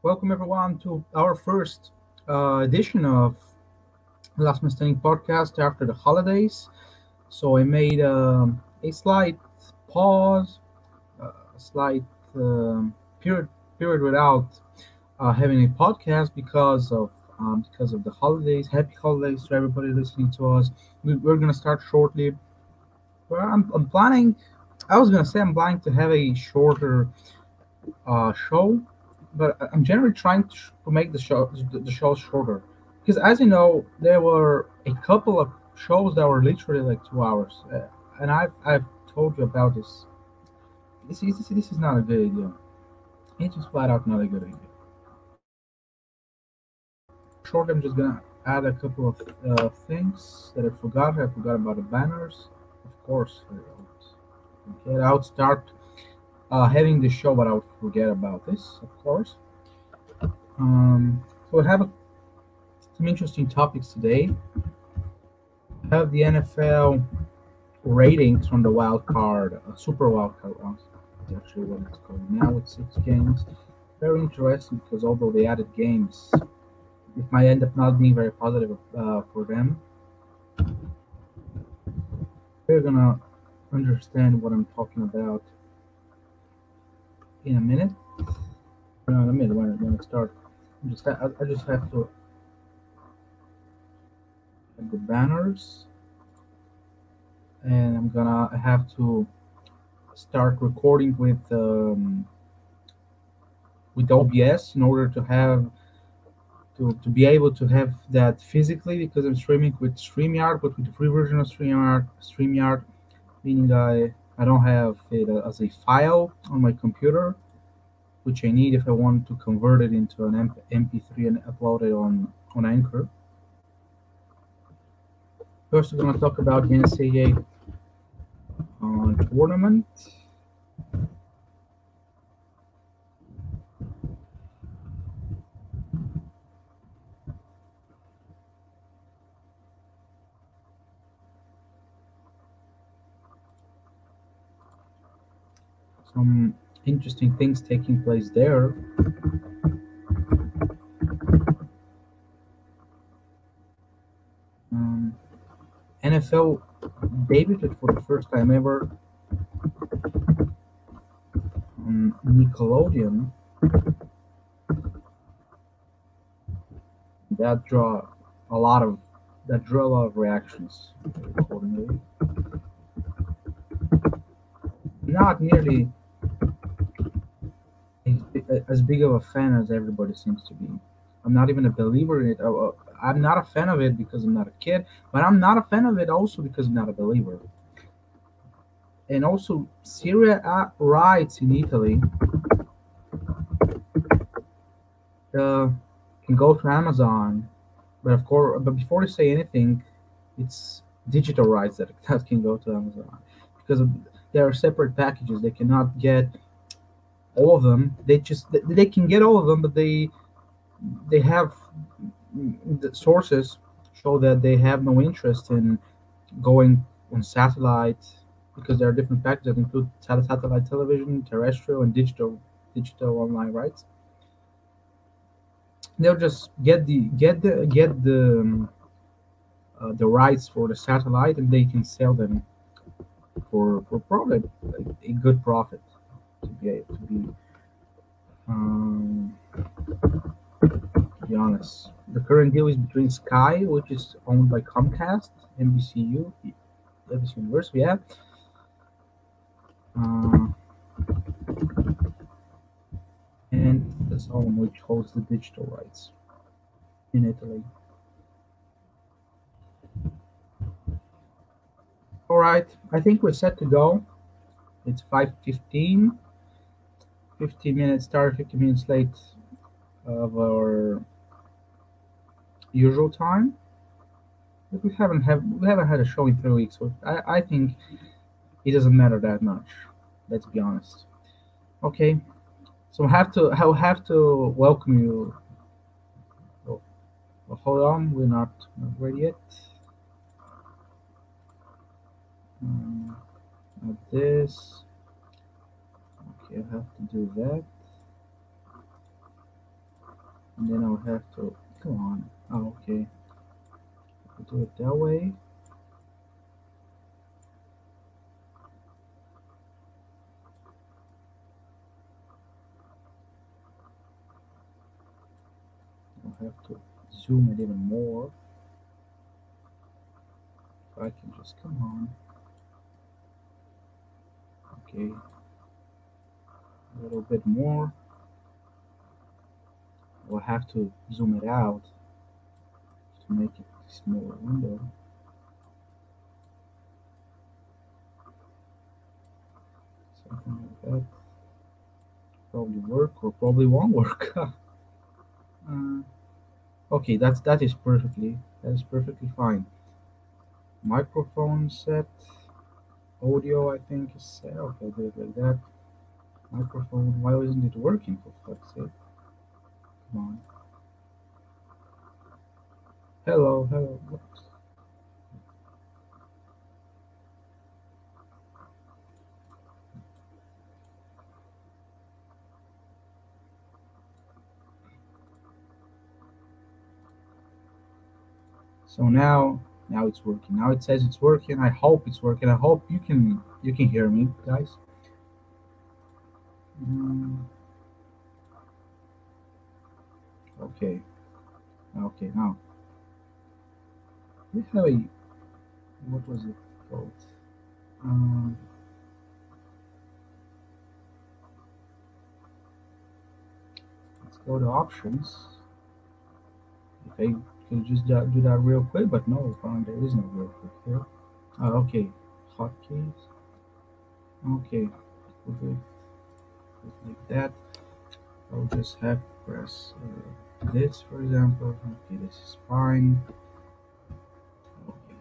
Welcome everyone to our first edition of Last Man Standing podcast after the holidays. So I made a slight pause, a slight um, period period without having a podcast because of the holidays. Happy holidays to everybody listening to us. We're gonna start shortly. Well, I'm planning. I was gonna say I'm planning to have a shorter show, but I'm generally trying to make the show shorter because, as you know, there were a couple of shows that were literally like 2 hours, and I've told you about this. This is not a good idea. It's just flat out not a good idea. Short, I'm just gonna add a couple of things that I forgot. I forgot about the banners, of course. I would start having the show, but I would forget about this, of course. So I have some interesting topics today. I have the NFL ratings from the wild card, super wild card round. That's actually what it's called now with 6 games. Very interesting because although they added games, it might end up not being very positive for them. We're gonna understand what I'm talking about in a minute. No, in a minute when I start. I just have to add the banners, and I'm gonna have to start recording with OBS in order to be able to have that physically because I'm streaming with StreamYard, but with the free version of StreamYard, meaning I don't have it as a file on my computer, which I need if I want to convert it into an MP3 and upload it on Anchor. First, we're going to talk about the NCAA tournament. Some interesting things taking place there. NFL debuted for the first time ever on Nickelodeon. That drew a lot of reactions accordingly. Not nearly as big of a fan as everybody seems to be. I'm not even a believer in it. I'm not a fan of it because I'm not a kid, but I'm not a fan of it also because I'm not a believer. And also, Serie A rights in Italy can go to Amazon, but of course, but before they say anything, it's digital rights that can go to Amazon because there are separate packages. They cannot get all of them. They can get all of them, but they have the sources show that they have no interest in going on satellite because there are different packages that include satellite television, terrestrial, and digital online rights. They'll just get the rights for the satellite, and they can sell them for probably a good profit to um, be honest. The current deal is between Sky, which is owned by Comcast, NBCU, NBC Universe, yeah, uh, and the Zone, which holds the digital rights in Italy. All right, I think we're set to go. It's 5:15. 15 minutes start, 15 minutes late of our usual time. But we haven't had a show in 3 weeks, so I think it doesn't matter that much. Let's be honest. Okay, so I'll have to welcome you. Oh, hold on, we're not ready yet. Not this. Okay, I have to do that. and then I'll have to come on. Oh, okay, I'll do it that way. I'll have to zoom it even more. If I can just come on. Okay, a little bit more. We'll have to zoom it out to make it a smaller window. Something like that. Probably work or probably won't work. uh, okay, that is perfectly fine. Microphone set, audio I think is set. Okay, do it like that. Microphone. Why isn't it working for fuck's sake? Come on. Hello, hello. Whoops. So now it's working. Now it says it's working. I hope it's working. I hope you can hear me, guys. Mm, okay. Okay. Now we have a what was it called? Um, let's go to options. If I could just do that real quick, but no, apparently there is no real quick here. Okay. Hotkeys. Okay. Put it like that. I'll just have to press this, for example. Okay, this is fine. Okay,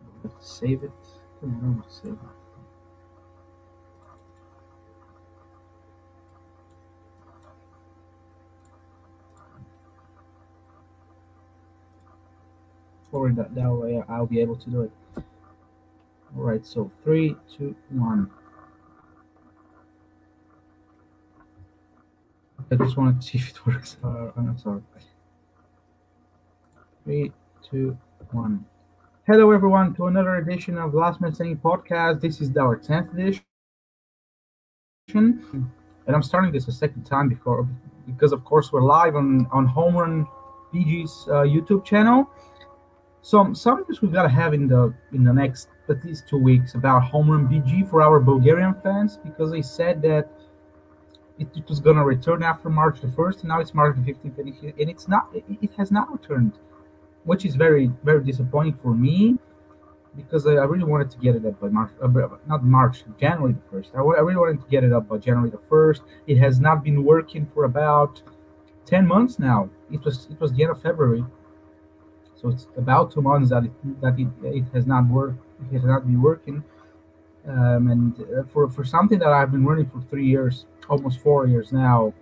I'll have to save it. Come on, I'll save it. Or that way I'll be able to do it. All right, so 3, 2, 1. I just wanted to see if it works. I'm not sorry. 3, 2, 1. Hello, everyone, to another edition of Last Man Standing podcast. This is our 10th edition, and I'm starting this a second time because, of course, we're live on Home Run BG's YouTube channel. Some news we gotta have in the next at least 2 weeks about Home Run BG for our Bulgarian fans because they said that it was gonna return after March the 1st, and now it's March the 15th, and it's not. It has not returned, which is very very disappointing for me because I really wanted to get it up by March, not March, January the 1st. I really wanted to get it up by January the 1st. It has not been working for about 10 months now. It was the end of February, so it's about 2 months that it has not worked. It has not been working, and for something that I've been running for 3 years, almost 4 years now,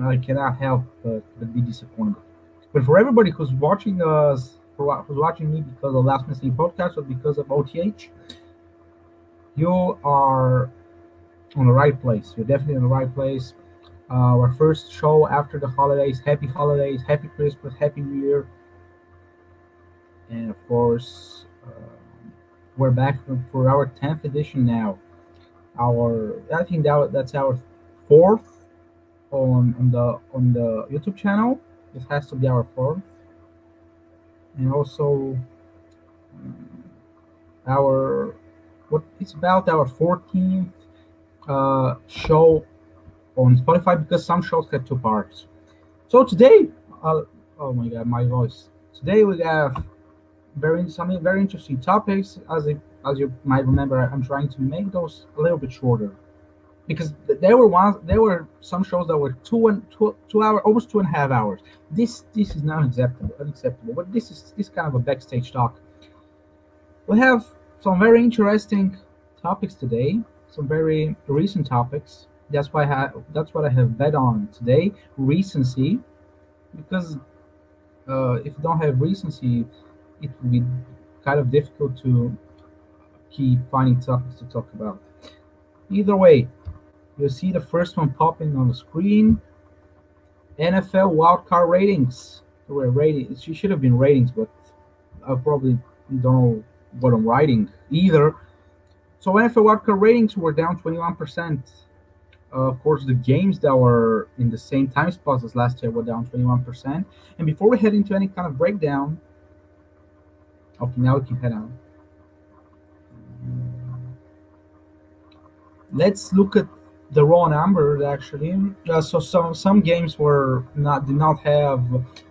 I cannot help but be disappointed. But for everybody who's watching us, who's watching me because of Last Missing Podcast or because of OTH, you are on the right place. You're definitely in the right place. Our first show after the holidays, happy Christmas, happy New Year, and of course, we're back for our 10th edition now. I think that's our fourth on the YouTube channel. It has to be our fourth, and also our what it's about our 14th show on Spotify because some shows have two parts. So today, oh my god, my voice. Today we have some very interesting topics. As you might remember, I'm trying to make those a little bit shorter because there were some shows that were 2 hour, almost 2.5 hours. This is not unacceptable. But this kind of a backstage talk. We have some very interesting topics today. Some very recent topics. That's what I have bet on today. Recency, because if you don't have recency, it will be kind of difficult to keep finding topics to talk about. Either way, you'll see the first one popping on the screen. NFL wildcard ratings. There were ratings. It should have been ratings, but I probably don't know what I'm writing either. So NFL wildcard ratings were down 21%. Of course, the games that were in the same time spots as last year were down 21%. And before we head into any kind of breakdown, okay, now we can head on. Let's look at the raw numbers actually. So some games were not did not have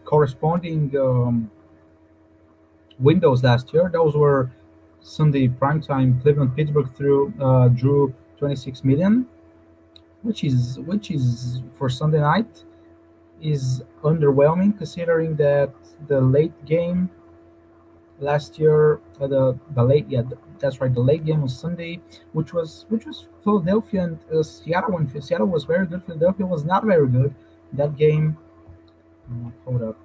corresponding windows last year. Those were Sunday primetime. Cleveland Pittsburgh drew 26 million, which is for Sunday night is underwhelming considering that the late game last year, the late that's right, the late game was Sunday, which was Philadelphia and Seattle. When Seattle was very good, Philadelphia was not very good. That game, hold up,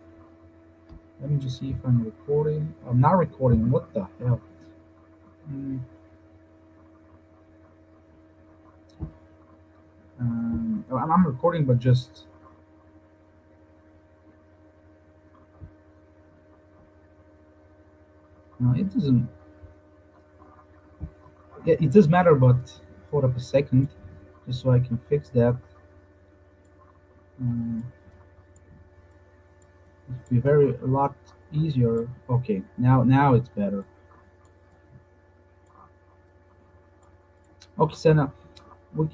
let me just see if I'm recording. I'm not recording. What the hell? Mm, I'm recording, but just no, it doesn't. It does matter, but hold up a second, just so I can fix that. Um, it'd be a lot easier. Okay, now it's better. Okay, so now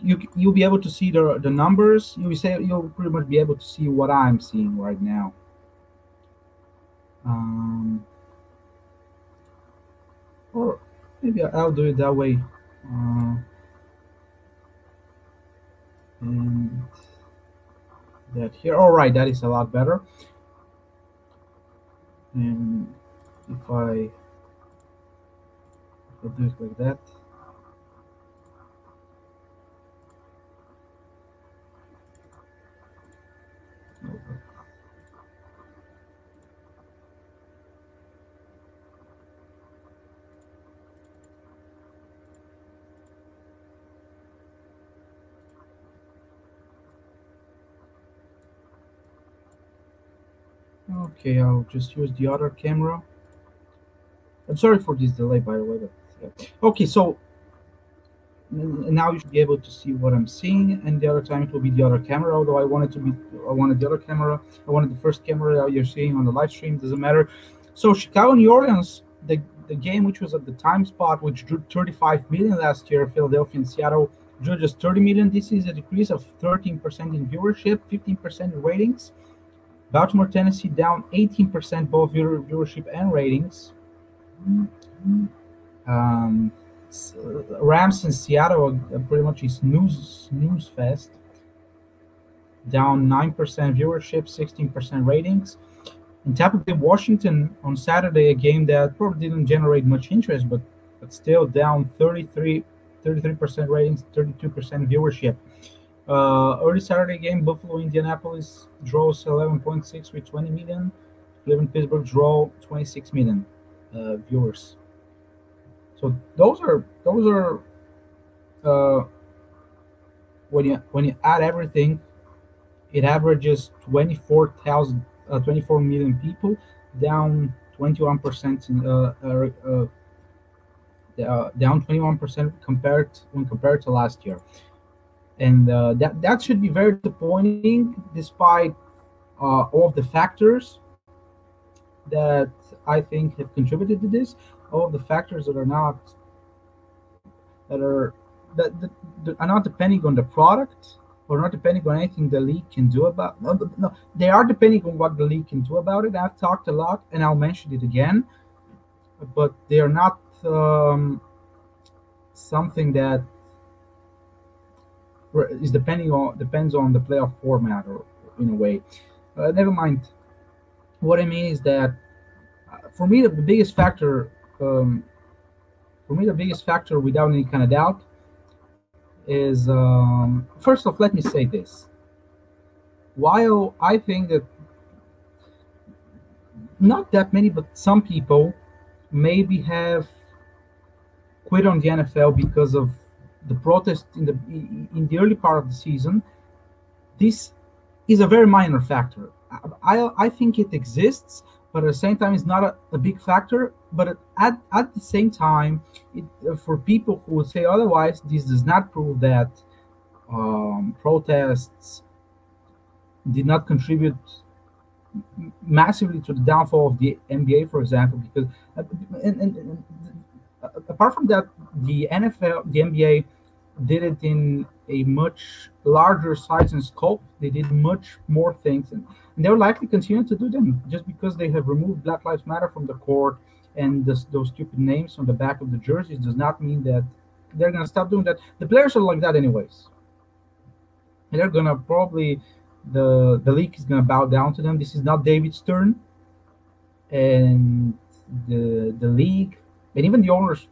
you'll be able to see the numbers. You'll pretty much be able to see what I'm seeing right now. Um, or maybe I'll do it that way. Uh, and that here. All right, that is a lot better. And if I do it like that. Okay, I'll just use the other camera. I'm sorry for this delay, by the way. But, yeah. Okay, so now you should be able to see what I'm seeing, and the other time it will be the other camera. Although I wanted the other camera. I wanted the first camera that you're seeing on the live stream. Doesn't matter. So Chicago, New Orleans, the game which was at the time spot, which drew 35 million last year. Philadelphia and Seattle drew just 30 million. This is a decrease of 13% in viewership, 15% in ratings. Baltimore, Tennessee down 18% both viewership and ratings. Um, Rams in Seattle pretty much is snooze fest. Down 9% viewership, 16% ratings. In Tampa Bay, Washington on Saturday, a game that probably didn't generate much interest, but still down 33% ratings, 32% viewership. Early Saturday game, Buffalo, Indianapolis draws 11.6 with 20 million. Cleveland, Pittsburgh draw 26 million viewers. So those are when you add everything, it averages 24 million people, down 21% down 21% compared to last year, and that should be very disappointing, despite all of the factors that I think have contributed to this. All of the factors that are not that are that are not depending on the product, or not depending on anything the league can do about. No, they are depending on what the league can do about it. I've talked a lot, and I'll mention it again, but they are not something that depends on the playoff format, or in a way. Never mind. What I mean is that for me, the biggest factor, without any kind of doubt, is first off, let me say this. While I think that not that many, but some people maybe have quit on the NFL because of the protest in the early part of the season, this is a very minor factor. I think it exists, but at the same time, it's not a big factor. But at the same time, for people who would say otherwise, this does not prove that protests did not contribute massively to the downfall of the NBA, for example. Because and apart from that, the NFL, the NBA did it in a much larger size and scope. They did much more things, and they'll likely continue to do them just because they have removed Black Lives Matter from the court and those stupid names on the back of the jerseys does not mean that they're going to stop doing that. The players are like that anyways. And they're going to probably, the league is going to bow down to them. This is not David Stern, and the league and even the owners,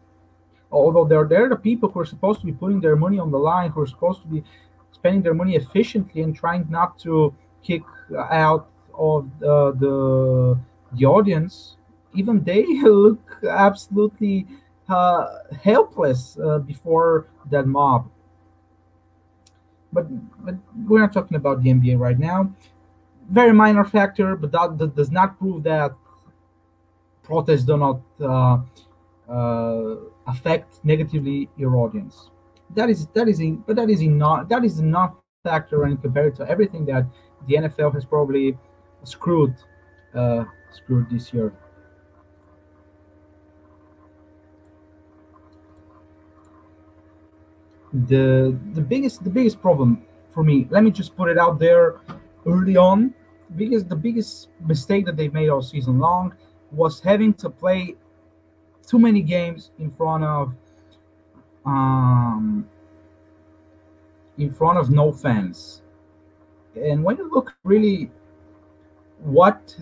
although they're the people who are supposed to be putting their money on the line, who are supposed to be spending their money efficiently and trying not to kick out of the audience, even they look absolutely helpless before that mob. But we're not talking about the NBA right now. Very minor factor, but that does not prove that protests do not affect negatively your audience. That is a non-factor and compared to everything that the NFL has probably screwed screwed this year. The biggest problem for me, let me just put it out there early on, because the biggest mistake that they made all season long was having to play too many games um, in front of no fans. And when you look really what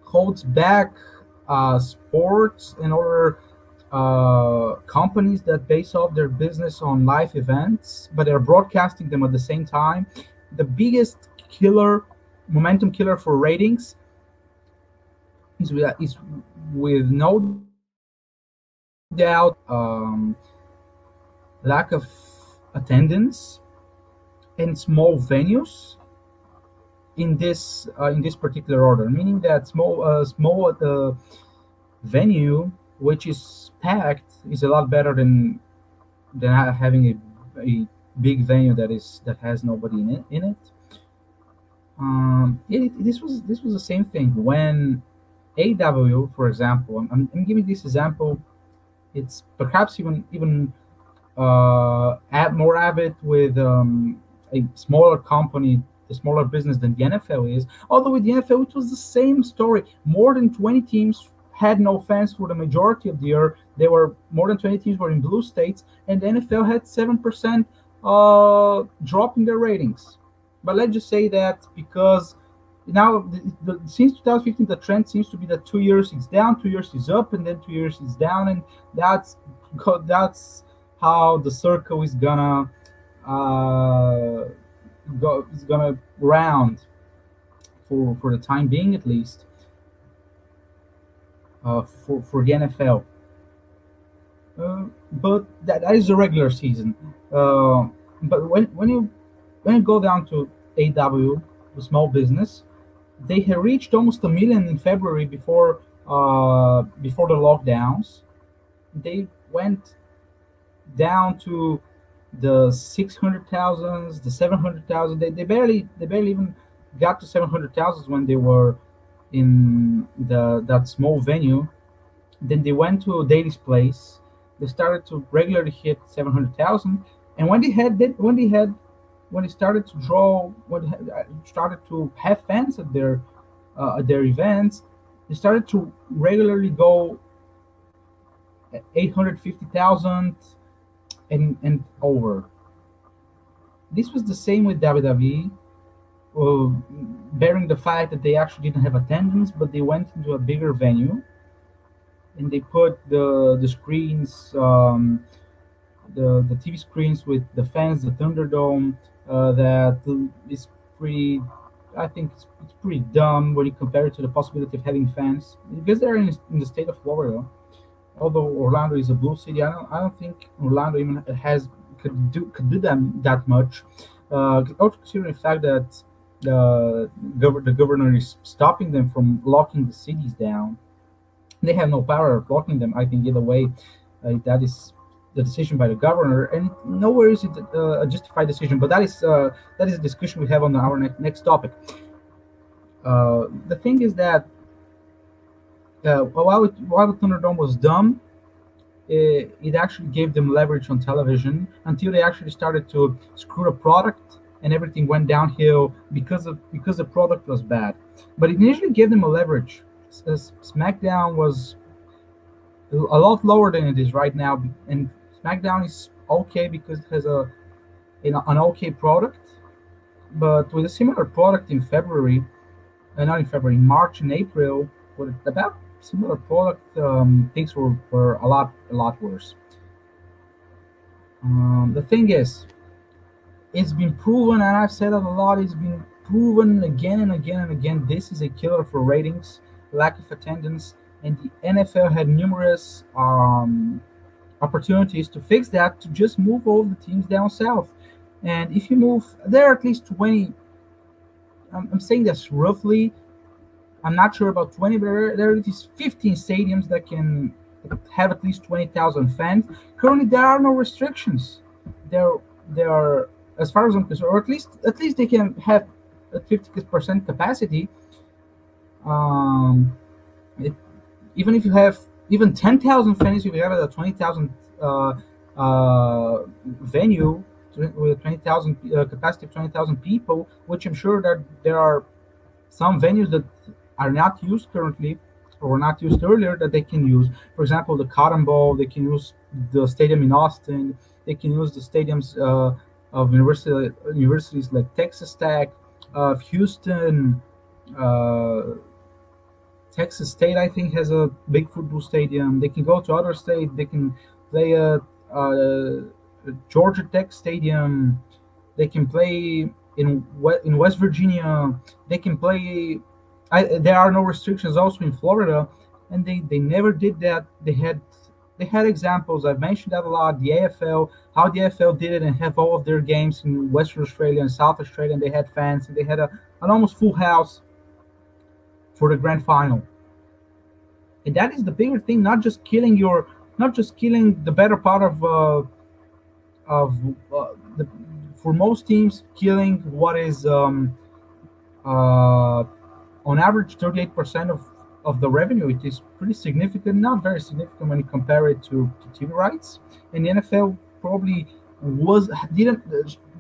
holds back sports and other companies that base off their business on live events, but they're broadcasting them at the same time, the biggest killer, momentum killer for ratings is with no doubt lack of attendance in small venues in this particular order, meaning that small venue which is packed is a lot better than having a big venue that has nobody in it. This was the same thing when AW, for example. I'm giving this example. It's perhaps even more avid with a smaller company, a smaller business than the NFL is. Although with the NFL, it was the same story. More than 20 teams had no fans for the majority of the year. There were more than 20 teams were in blue states, and the NFL had 7% drop in their ratings. But let's just say that because now since 2015 the trend seems to be that 2 years it's down, 2 years is up, and then 2 years is down, and that's how the circle is gonna go is gonna round for the time being, at least for the NFL. But that is the regular season. But when you go down to AW, the small business, they had reached almost a million in February before the lockdowns. They went down to the 600,000s, the 700,000. They barely even got to 700,000 when they were in that small venue. Then they went to Daly's place. They started to regularly hit 700,000, and when they started to draw, started to have fans at their events, they started to regularly go 850,000 and over. This was the same with WWE, bearing the fact that they actually didn't have attendance, but they went into a bigger venue and they put the screens, the TV screens with the fans, the Thunderdome. That is pretty. I think it's pretty dumb when you compare it to the possibility of having fans, because they're in the state of Florida. Although Orlando is a blue city, I don't think Orlando even could do them that much. Also considering the fact that the governor is stopping them from locking the cities down. They have no power of blocking them. I think either way, that is the decision by the governor, and nowhere is it a justified decision. But that is a discussion we have on our next topic. The thing is that while the Thunderdome was dumb, it actually gave them leverage on television until they actually started to screw the product, and everything went downhill because the product was bad. But it initially gave them a leverage. SmackDown was a lot lower than it is right now, and SmackDown is okay because it has an okay product. But with a similar product in February, not in February, March and April, with about similar product, things were a lot worse. The thing is, it's been proven, and I've said it a lot. It's been proven again and again and again. This is a killer for ratings, lack of attendance, and the NFL had numerous opportunities to fix that, to just move all the teams down south. And if you move, there are at least 20. I'm saying that's roughly. I'm not sure about 20, but there are at least 15 stadiums that can have at least 20,000 fans. Currently, there are no restrictions. There are, as far as I'm concerned, or at least they can have a 50% capacity. Um, it, Even if you have even 10,000 fans, if you have a 20,000 venue with 20,000 capacity of 20,000 people, which I'm sure that there are some venues that are not used currently or were not used earlier that they can use. For example, the Cotton Bowl, they can use the stadium in Austin, they can use the stadiums of universities like Texas Tech, of Houston, uh, Texas State, I think, has a big football stadium. They can go to other states. They can play at Georgia Tech Stadium. They can play in West Virginia. They can play. There are no restrictions also in Florida, and they never did that. They had examples. I've mentioned that a lot. The AFL, how the AFL did it and have all of their games in Western Australia and South Australia, and they had fans, and they had an almost full house for the grand final. And that is the bigger thing, not just killing the better part of the, for most teams, killing what is uh, on average 38% of the revenue. It is pretty significant, not very significant when you compare it to TV rights. And the NFL probably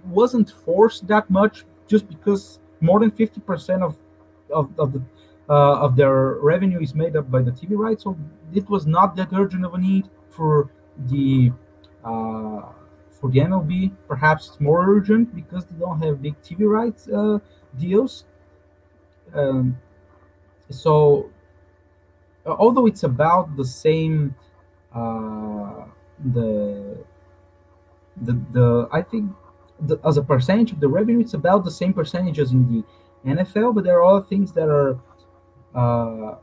wasn't forced that much, just because more than 50% of their revenue is made up by the TV rights. So it was not that urgent of a need the uh, for the MLB. Perhaps it's more urgent because they don't have big TV rights deals. Um, so although it's about the same, uh, the I think as a percentage of the revenue, it's about the same percentage as in the NFL. But there are other things uh,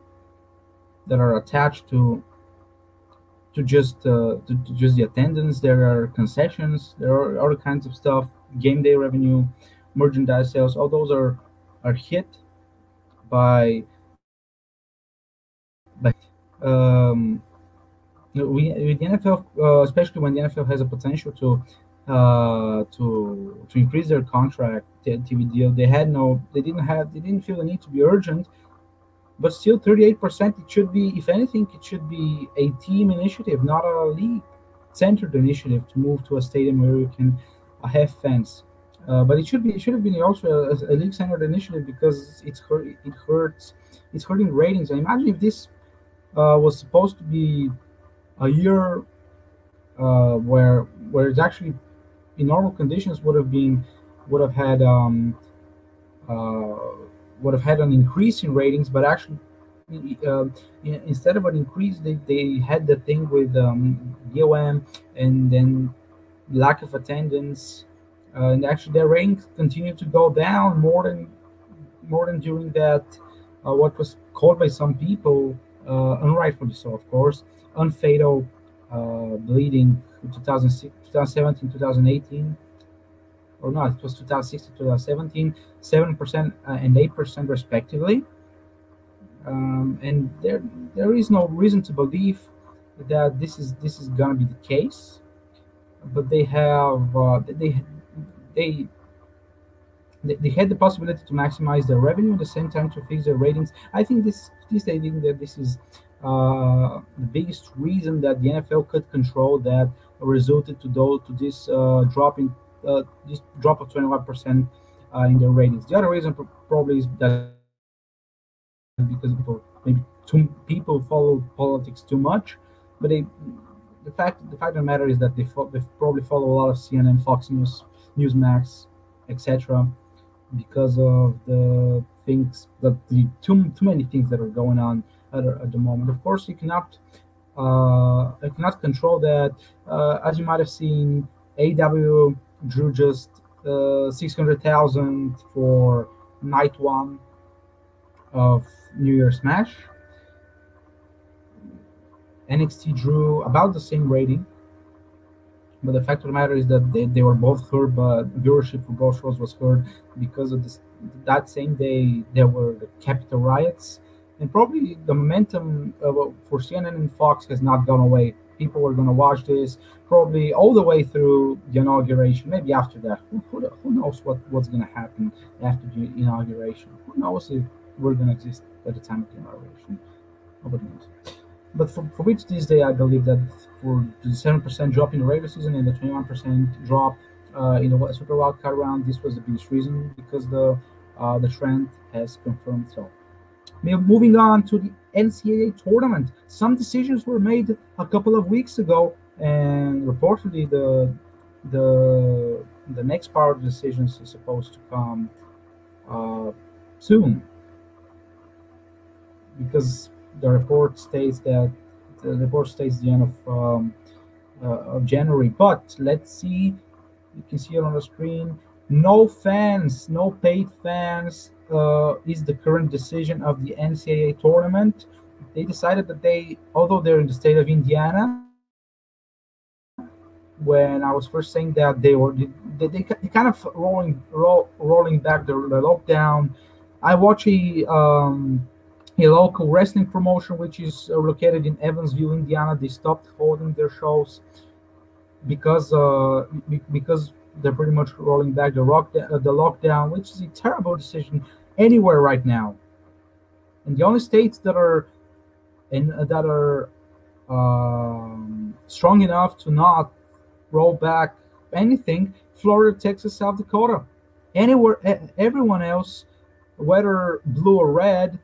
that are attached to just the attendance. There are concessions. There are other kinds of stuff. Game day revenue, merchandise sales. All those are hit by um, with the NFL, especially when the NFL has a potential to increase their contract TV deal. They didn't feel the need to be urgent. But still, 38%, it should be, if anything, it should be a team initiative, not a league-centered initiative to move to a stadium where you can have fans. But it should have been also a league-centered initiative, because it's hurting ratings. And imagine if this was supposed to be a year where it's actually, in normal conditions, would have had uh, an increase in ratings. But actually, uh, instead of an increase, they had the thing with DOM, and then lack of attendance, and actually their ratings continued to go down more than during that, what was called by some people, unrightfully so, of course, unfatal bleeding in 2006, 2017, 2018. or not, it was 2016, 2017, 7% and 8% respectively. And there is no reason to believe that this is gonna be the case. But they they had the possibility to maximize their revenue at the same time to fix their ratings. I think I think that this is the biggest reason that the NFL cut control that resulted to this drop of 21% in their ratings. The other reason probably is that because people follow politics too much, but the fact of the matter is that they probably follow a lot of CNN, Fox News, Newsmax, etc. because of the things that the too many things that are going on at the moment. Of course, you cannot control that. As you might have seen, AW drew just 600,000 for night one of New Year's Smash. NXT drew about the same rating, but the fact of the matter is that they were both heard, but viewership for both shows was heard because of this. That same day, there were the Capitol riots, and probably the momentum for CNN and Fox has not gone away. People are going to watch this probably all the way through the inauguration. Maybe after that, who knows what's going to happen after the inauguration? Who knows if we're going to exist at the time of the inauguration? Nobody knows. But for which this day, I believe that for the 7% drop in the regular season and the 21% drop in the Super Wildcard round, this was the biggest reason because the trend has confirmed so. Moving on to the NCAA tournament, some decisions were made a couple of weeks ago, and reportedly the next part of the decisions is supposed to come soon, because the report states the end of January. But let's see, you can see it on the screen. No fans, no paid fans is the current decision of the NCAA tournament. They decided that although they're in the state of Indiana, when I was first saying that they kind of rolling back the lockdown. I watch a local wrestling promotion which is located in Evansville, Indiana. They stopped holding their shows because they're pretty much rolling back the lockdown, which is a terrible decision anywhere right now. And the only states that are strong enough to not roll back anything: Florida, Texas, South Dakota. Everyone else, whether blue or red,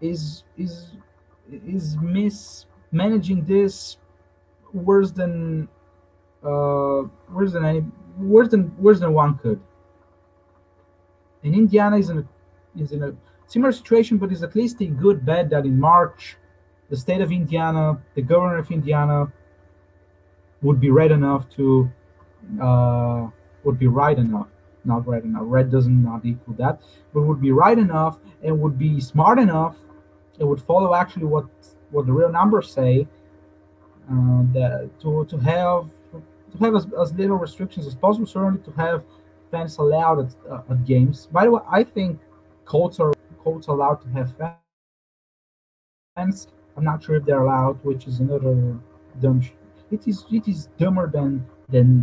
is mismanaging this worse than one could. And Indiana is in a similar situation, but is at least a good bet that in March, the state of Indiana, the governor of Indiana, would be right enough. Not right enough. Red doesn't not equal that, but would be right enough and would be smart enough. It would follow actually what the real numbers say, that to have as little restrictions as possible. Certainly to have fans allowed at games. By the way, I think Colts are allowed to have fans. I'm not sure if they're allowed, which is another dumb. It is dumber than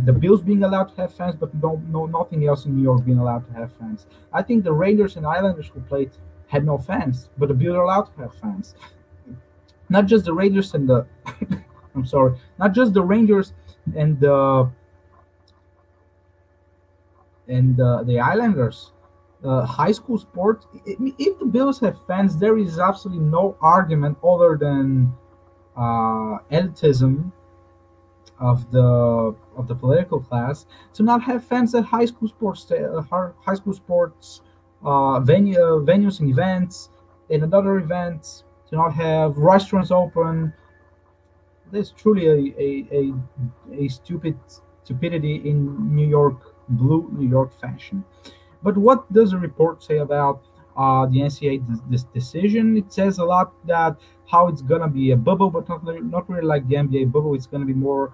the Bills being allowed to have fans, but nothing else in New York being allowed to have fans. I think the Raiders and Islanders who played had no fans, but the Bills are allowed to have fans. Not just the Raiders and the I'm sorry, not just the Rangers and the Islanders. High school sports. If the Bills have fans, there is absolutely no argument other than elitism of the political class to not have fans at high school sports venues and events, and another events, to not have restaurants open. There's truly a stupidity in blue New York fashion. But what does the report say about the NCAA this decision? It says a lot that how it's gonna be a bubble, but not really like the NBA bubble. It's gonna be more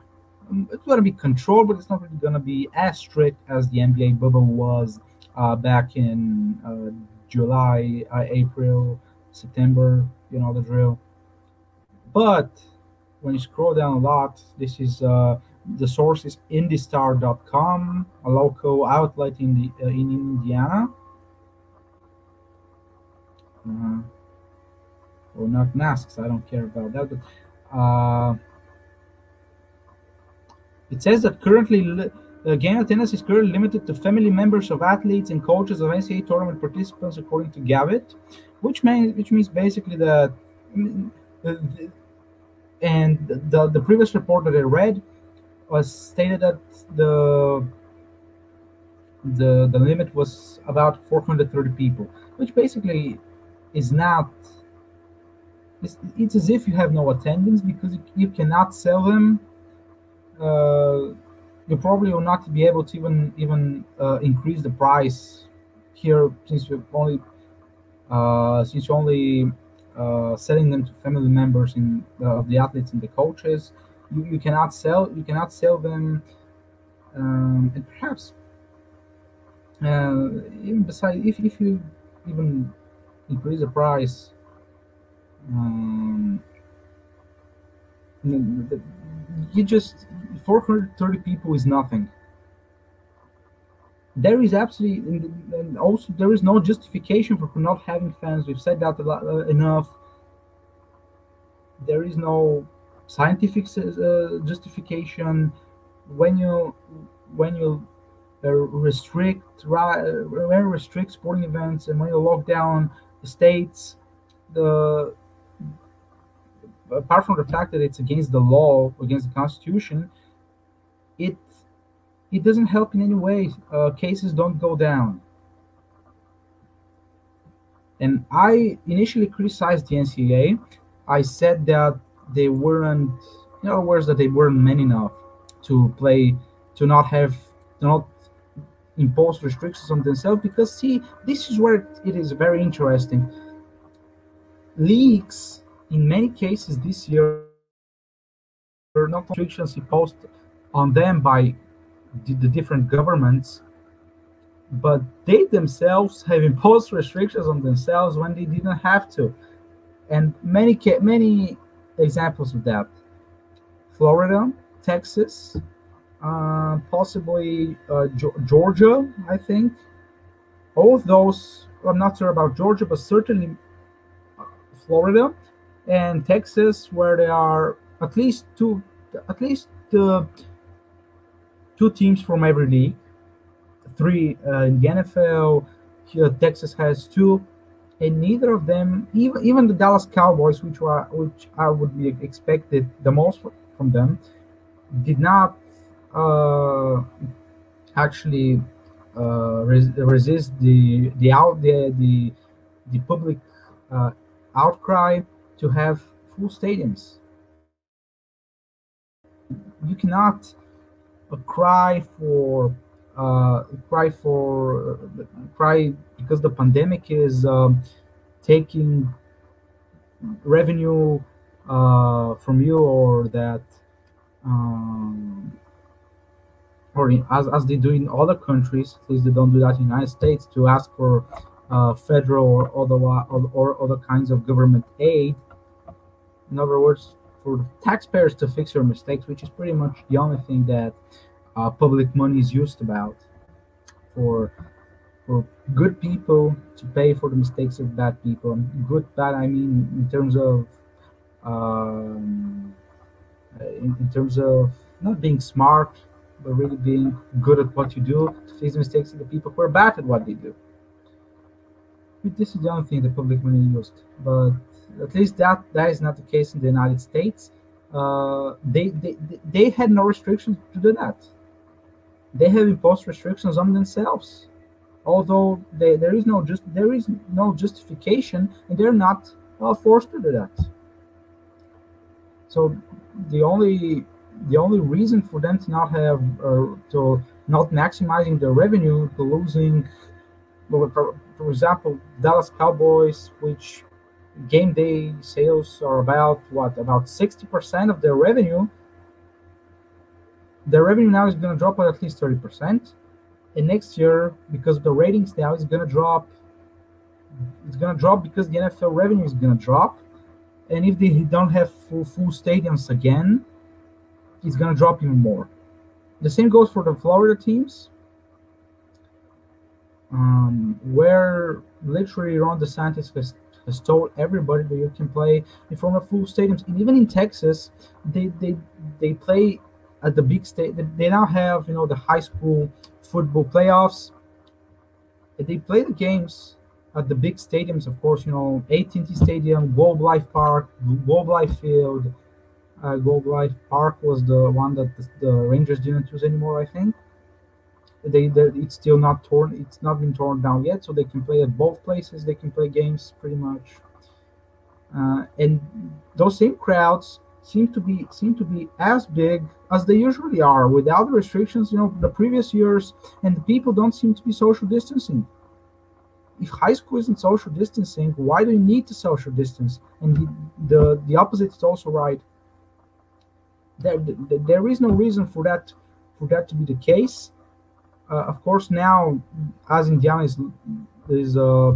it's going to be controlled, but it's not really going to be as strict as the NBA bubble was back in July, April, September. You know the drill. But when you scroll down a lot, this is the source is IndyStar.com, a local outlet in Indiana. Uh, or not masks. I don't care about that. But it says that game attendance is currently limited to family members of athletes and coaches of NCAA tournament participants, according to Gavitt, which means basically that. The, and the previous report that I read was stated that the the limit was about 430 people, which basically is not. It's as if you have no attendance because you cannot sell them. Uh, you probably will not be able to even increase the price here since you're only selling them to family members of the athletes and the coaches. You cannot sell them, and perhaps even besides if you even increase the price, um, you just 430 people is nothing. There is absolutely, and also there is no justification for not having fans. We've said that a lot, enough. There is no scientific justification when you when you restrict sporting events and when you lock down the states. The Apart from the fact that it's against the law, against the constitution, it it doesn't help in any way. Cases don't go down. And I initially criticized the NCAA. I said that they weren't, in other words, that they weren't men enough to play, to not have, to not impose restrictions on themselves. Because see, this is where it is very interesting. Leagues, in many cases this year, not restrictions imposed on them by the different governments, but they themselves have imposed restrictions on themselves when they didn't have to. And many examples of that: Florida, Texas, possibly Georgia. I think all of those. I'm not sure about Georgia, but certainly Florida and Texas, where there are at least two teams from every league. Three in the NFL. Here, Texas has two, and neither of them, even the Dallas Cowboys, which I would be expected the most from them, did not actually resist the public uh, outcry to have full stadiums. You cannot cry for cry for cry because the pandemic is taking revenue from you, or that um, as they do in other countries. At least they don't do that in the United States, to ask for federal or other kinds of government aid. In other words, for the taxpayers to fix your mistakes, which is pretty much the only thing that public money is used about, for for good people to pay for the mistakes of bad people. And good, bad, I mean in terms of um, in terms of not being smart, but really being good at what you do to fix the mistakes of the people who are bad at what they do. This is the only thing the public money used, but at least that is not the case in the United States. They had no restrictions to do that. They have imposed restrictions on themselves, although there is no justification, and they're not forced to do that. So the only the only reason for them to not have to not maximizing their revenue, to losing, well, for example, Dallas Cowboys, which game day sales are about 60% of their revenue. The revenue now is going to drop by at least 30%. And next year, because the ratings now is going to drop, it's going to drop because the NFL revenue is going to drop. And if they don't have full stadiums again, it's going to drop even more. The same goes for the Florida teams, where literally Ron DeSantis has told everybody that you can play in front of full stadiums. And even in Texas, they play at the big state. They now have the high school football playoffs. They play the games at the big stadiums, of course. AT&T Stadium, Globe Life Park, Globe Life Field. Globe Life Park was the one that the Rangers didn't use anymore, I think. It's still not torn. It's not been torn down yet, so they can play at both places. They can play games pretty much, and those same crowds seem to be as big as they usually are without the restrictions. The previous years, and the people don't seem to be social distancing. If high school isn't social distancing, why do you need to social distance? And the opposite is also right. There is no reason for that to be the case. Of course, now as Indiana is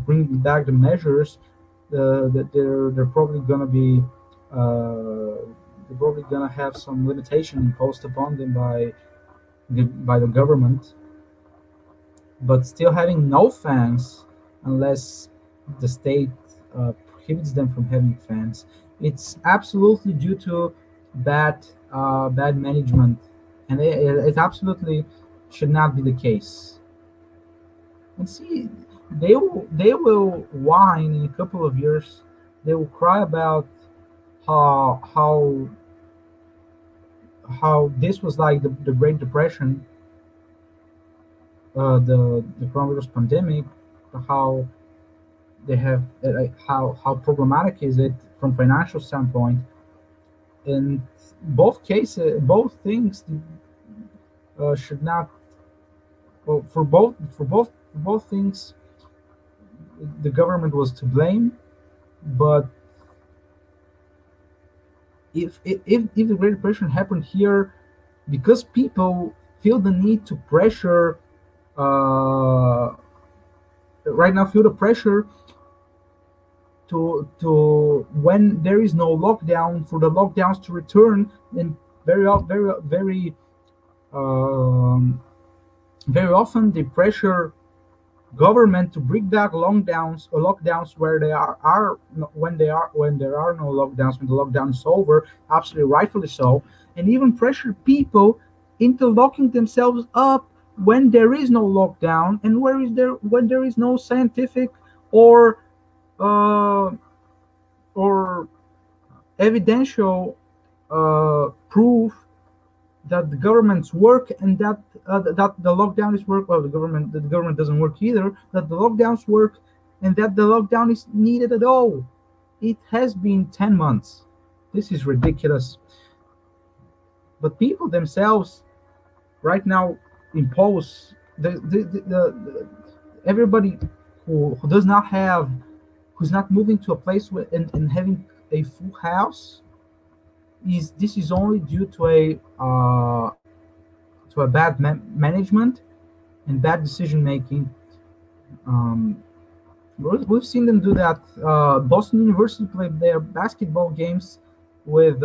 bringing back the measures, that they're probably gonna be they're probably gonna have some limitation imposed upon them by the government. But still having no fans unless the state prohibits them from having fans, it's absolutely due to bad management, and it absolutely should not be the case. And see, they will whine in a couple of years. They will cry about how how how this was like the Great Depression, the coronavirus pandemic, how they have like how problematic is it from financial standpoint. In both cases, both things should not. Well, for both things, the government was to blame. But if the Great Depression happened here, because people feel the need to pressure, uh, right now feel the pressure to when there is no lockdown, for the lockdowns to return. And um, very often they pressure government to bring back lockdowns where they are when there are no lockdowns, when the lockdown is over, absolutely rightfully so. And even pressure people into locking themselves up when there is no lockdown, and when there is no scientific or uh, or evidential proof that the government's work, and that the lockdown is work. Well, the government doesn't work either. That the lockdowns work, and that the lockdown is needed at all. It has been 10 months. This is ridiculous. But people themselves right now impose everybody who does not have, who's not moving to a place and having a full house, this is only due to a bad management and bad decision making. Um, we've seen them do that. Boston University played their basketball games with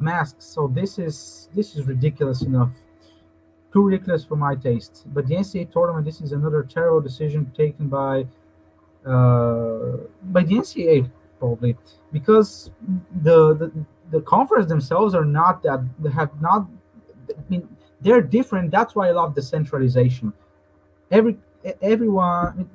masks. So this is ridiculous enough. Too ridiculous for my taste. But the NCAA tournament, this is another terrible decision taken by the NCAA, probably, because the conference themselves are not that, they have not. I mean, they're different. That's why I love decentralization. Everyone,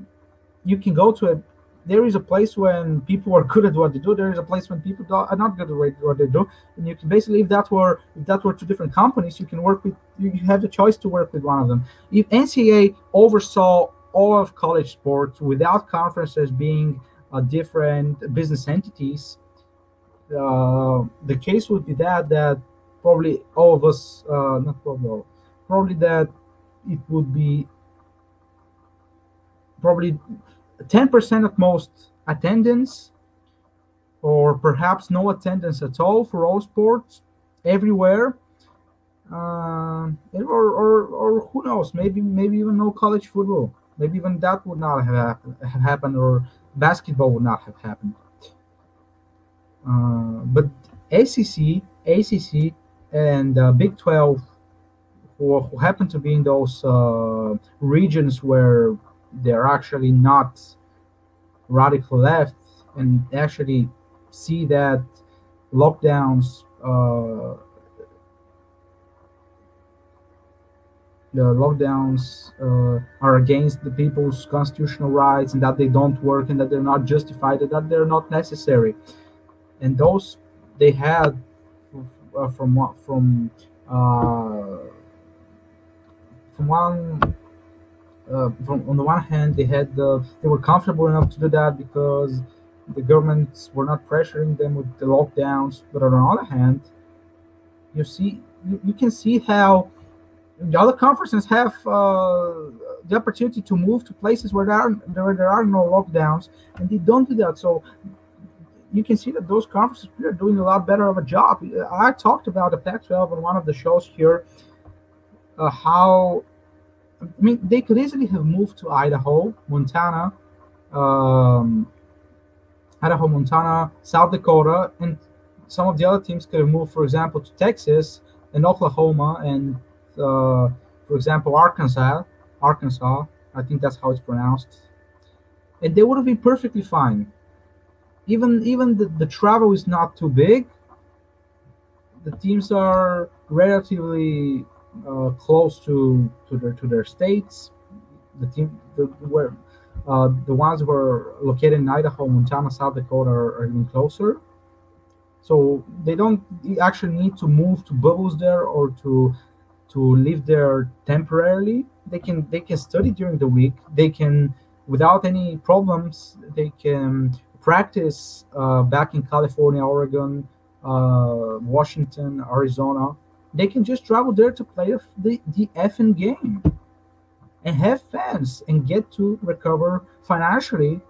you can go to a. There is a place when people are good at what they do. There is a place when people are not good at what they do, and you can basically, if that were two different companies, you can work with. You have the choice to work with one of them. If NCAA oversaw all of college sports without conferences being different business entities, the case would be that probably all of us, not probably all, probably that it would be probably 10% at most attendance, or perhaps no attendance at all for all sports everywhere. or who knows? Maybe even no college football. Maybe even that would not have happened, or basketball would not have happened. But ACC, and Big 12, who happen to be in those regions where they're actually not radical left, and actually see that lockdowns the lockdowns are against the people's constitutional rights, and that they don't work, and that they're not justified, and that they're not necessary. And those they had from uh, from one from on the one hand they were comfortable enough to do that because the governments were not pressuring them with the lockdowns, but on the other hand, you can see how the other conferences have the opportunity to move to places there are no lockdowns, and they don't do that. So you can see that those conferences are doing a lot better of a job. I talked about the Pac-12 on one of the shows here. How I mean, they could easily have moved to um, Montana, South Dakota, and some of the other teams could have moved, for example, to Texas and Oklahoma, and for example, Arkansas. I think that's how it's pronounced, and they would have been perfectly fine. Even the travel is not too big. The teams are relatively close to their states. The ones who are located in Idaho, Montana, South Dakota are even closer. So they don't actually need to move to bubbles there, or to live there temporarily. They can study during the week. They can, without any problems, they can practice back in California, Oregon, Washington, Arizona. They can just travel there to play the effing game and have fans and get to recover financially.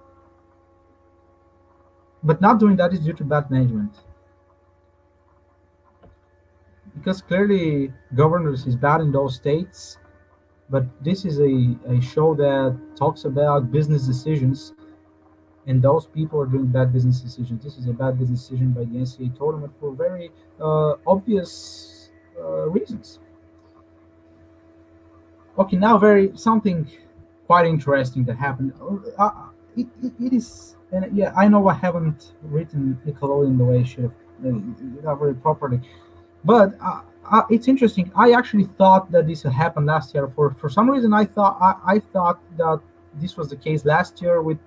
But not doing that is due to bad management, because clearly governance is bad in those states. But this is a show that talks about business decisions, and those people are doing bad business decisions. This is a bad business decision by the NCAA tournament for very obvious reasons. Okay, now very something quite interesting that happened. It is, and yeah, I know I haven't written Nickelodeon the way I should have, very properly. But it's interesting. I actually thought that this had happened last year. For some reason, I thought that this was the case last year with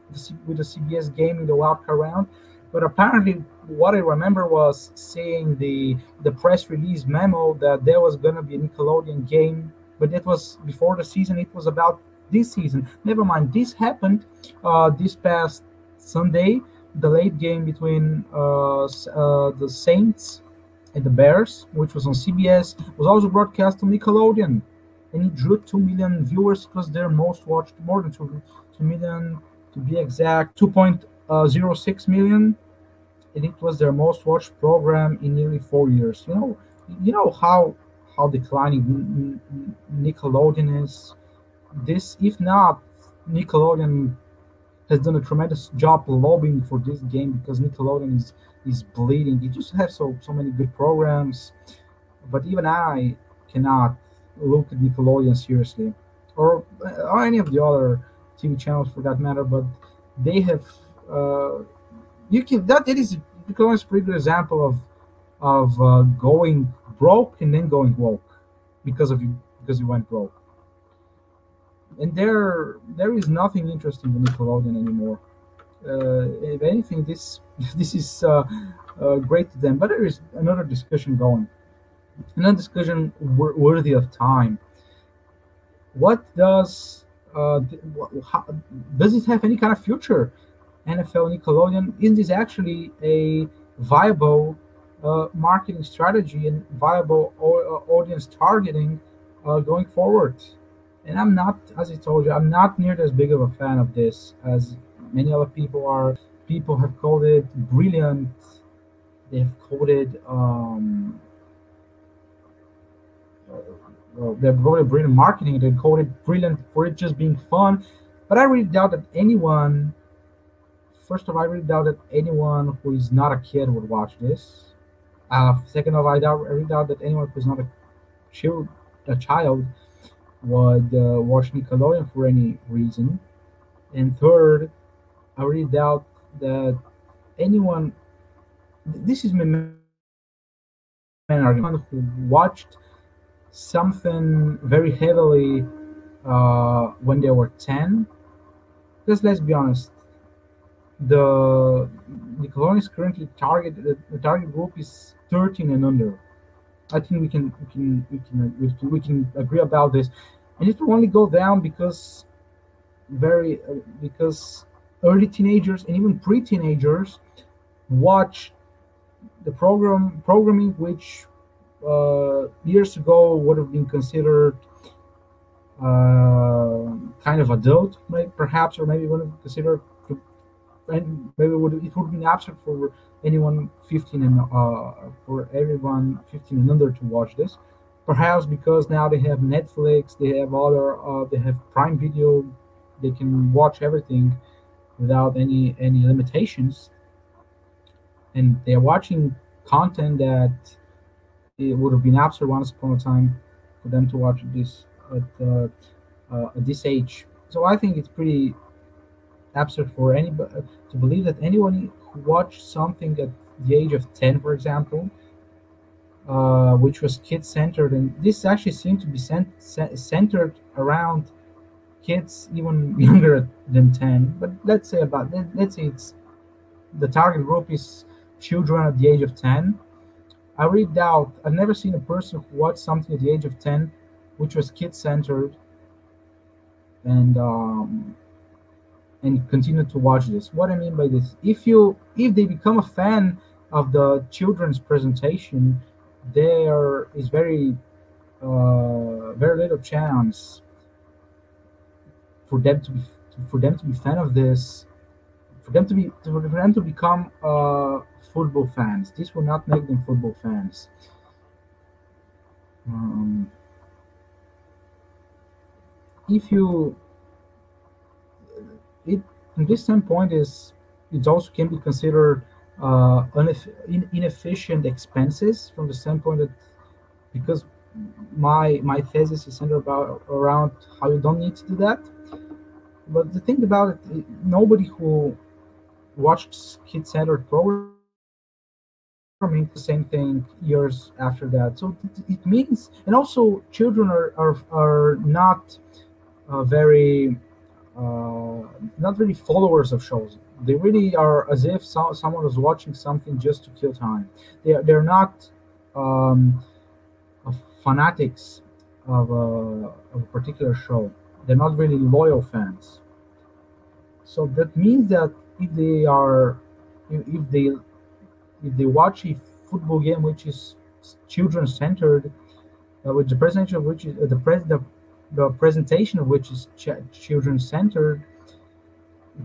with the CBS game in the wild card round. But apparently, what I remember was seeing the press release memo that there was going to be a Nickelodeon game, but that was before the season. It was about this season. Never mind. This happened this past Sunday, the late game between the Saints and the Bears, which was on CBS, was also broadcast on Nickelodeon, and it drew 2 million viewers. It was their most watched, more than 2 million to be exact, 2.06 million, and it was their most watched program in nearly 4 years. You know how declining Nickelodeon is. This, if not, Nickelodeon has done a tremendous job lobbying for this game, because Nickelodeon is bleeding. It just has so many good programs, but even I cannot look at Nickelodeon seriously, or any of the other TV channels for that matter. But they have you can that it is Nickelodeon is a pretty good example of going broke and then going woke because you went broke. And there is nothing interesting in Nickelodeon anymore. If anything, this this is great to them. But there is another discussion worthy of time. What does how, does it have any kind of future? NFL Nickelodeon, is this actually a viable marketing strategy and viable audience targeting going forward? And I'm not, as I told you, I'm not near as big of a fan of this as many other people are. People have called it brilliant. They have called it They're probably brilliant marketing. They call it brilliant for it just being fun. But I really doubt that anyone. First of all, I really doubt that anyone who is not a kid would watch this. Second of all, I really doubt that anyone who's not a child would watch Nickelodeon for any reason. And third, I really doubt that anyone. This is my main argument. Anyone who watched something very heavily when they were 10. Because let's be honest, the Nickelodeon is currently the target group is 13 and under. I think we can agree about this, and it will only go down because early teenagers and even pre-teenagers watch the programming which years ago would have been considered kind of adult, perhaps, or maybe would have considered, and maybe it would have been absurd for anyone 15 and for everyone 15 and under to watch this. Perhaps because now they have Netflix, they have Prime Video, they can watch everything without any limitations, and they're watching content that it would have been absurd once upon a time for them to watch this at this age. So I think it's pretty absurd for anybody to believe that anyone who watched something at the age of 10, for example, which was kid centered, and this actually seemed to be centered around kids even younger than 10. But let's say it's the target group is children at the age of 10. I really doubt. I've never seen a person who watched something at the age of 10, which was kid centered, and continue to watch this. What I mean by this, if they become a fan of the children's presentation, there is very little chance for them to be fan of this, for them to become football fans. This will not make them football fans. Um, if you it From this standpoint is it also can be considered inefficient expenses from the standpoint that because my thesis is centered around how you don't need to do that. But the thing about it, nobody who watched kid-centered programming the same thing years after that. So it means, and also children are not very not really followers of shows. They really are as if someone was watching something just to kill time. They're not um, fanatics of a particular show. They're not really loyal fans. So that means that if they are, if they if they watch a football game which is children centered, with the presentation of which is the presentation of which is children centered,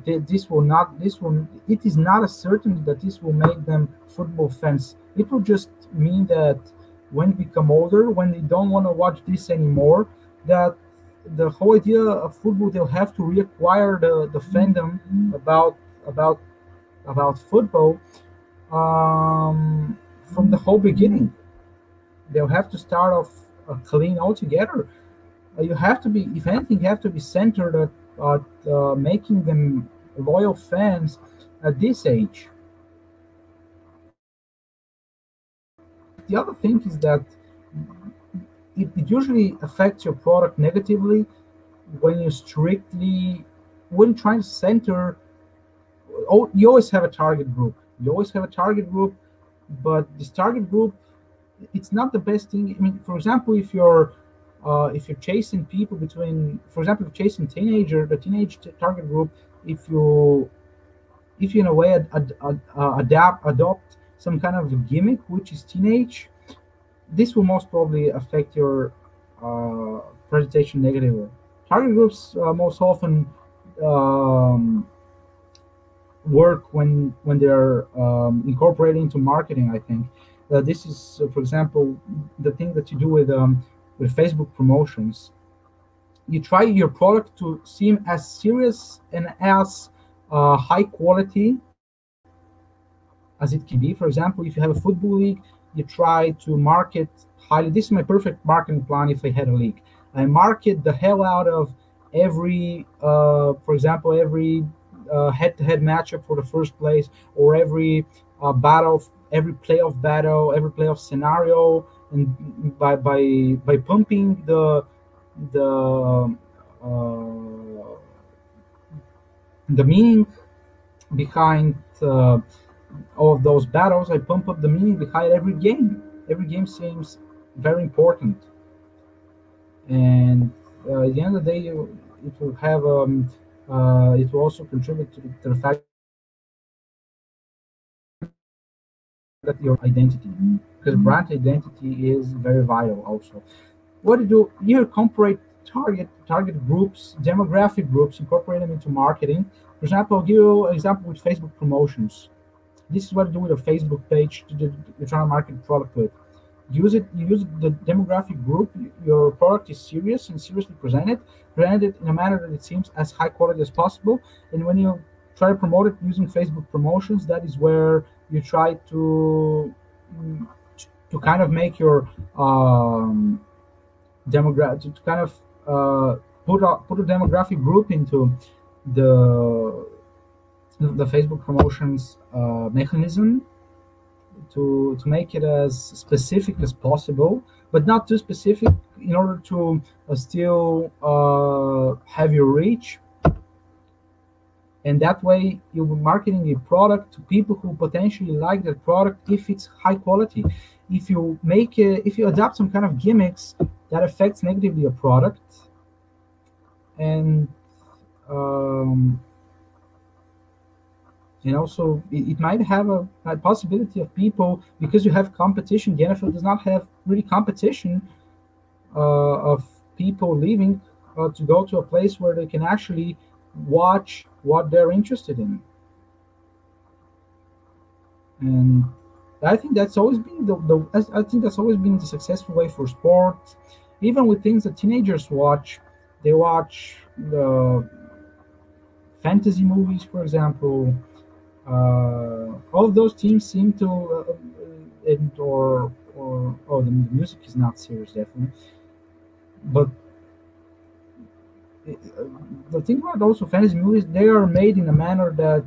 it is not a certainty that this will make them football fans. It will just mean that when they become older, when they don't want to watch this anymore, that the whole idea of football, they'll have to reacquire the fandom about about football from the whole beginning. They'll have to start off clean altogether. You have to be, if anything, have to be centered at making them loyal fans at this age. The other thing is that it usually affects your product negatively when when trying to center. Oh, you always have a target group. You always have a target group, but this target group, it's not the best thing. I mean, for example, if you're chasing people between, for example, if you're chasing the teenage target group, if you in a way adopt some kind of a gimmick which is teenage, this will most probably affect your presentation negatively. Target groups most often um, work when they're incorporated into marketing. I think this is, for example, the thing that you do with with Facebook promotions. You try your product to seem as serious and as high quality as it can be. For example, if you have a football league, you try to market highly. This is my perfect marketing plan if I had a league. I market the hell out of every, for example, every head-to-head matchup for the first place, or every battle, every playoff battle, every playoff scenario, and by pumping the the meaning behind all of those battles. I pump up the meaning behind every game. Every game seems very important, and at the end of the day, it will have it will also contribute to the fact that your identity, because brand identity is very vital. Also, what do you do? You incorporate target groups, demographic groups, incorporate them into marketing. For example, I'll give you an example with Facebook promotions. This is what you do with a Facebook page you're trying to market a product with. You use the demographic group. Your product is serious and seriously presented in a manner that it seems as high quality as possible. And when you try to promote it using Facebook promotions, that is where you try mm, to kind of make your demographic, to kind of put a demographic group into the the Facebook promotions mechanism, to make it as specific as possible, but not too specific in order to still have your reach. And that way, you're marketing a product to people who potentially like that product if it's high quality. If you adapt some kind of gimmicks that affects negatively a product, and um, also it might have a possibility of people, because you have competition. The NFL does not have really competition of people leaving to go to a place where they can actually watch what they're interested in. And I think that's always been I think that's always been the successful way for sports. Even with things that teenagers watch, they watch the fantasy movies, for example. All of those teams seem to, and or oh, the music is not serious, definitely. But the thing about also fantasy movies, they are made in a manner that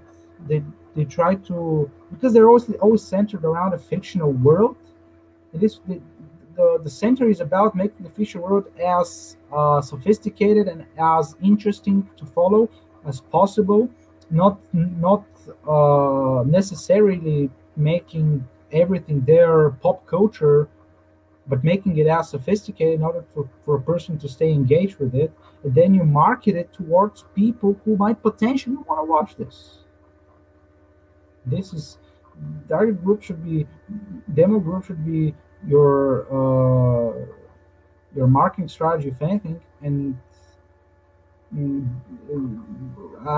they they try to, because they're always centered around a fictional world. It is the center is about making the fictional world as sophisticated and as interesting to follow as possible, not necessarily making everything there pop culture, but making it as sophisticated in order for a person to stay engaged with it. And then you market it towards people who might potentially want to watch this. This is target group should be demo group should be your marketing strategy, if anything. And mm,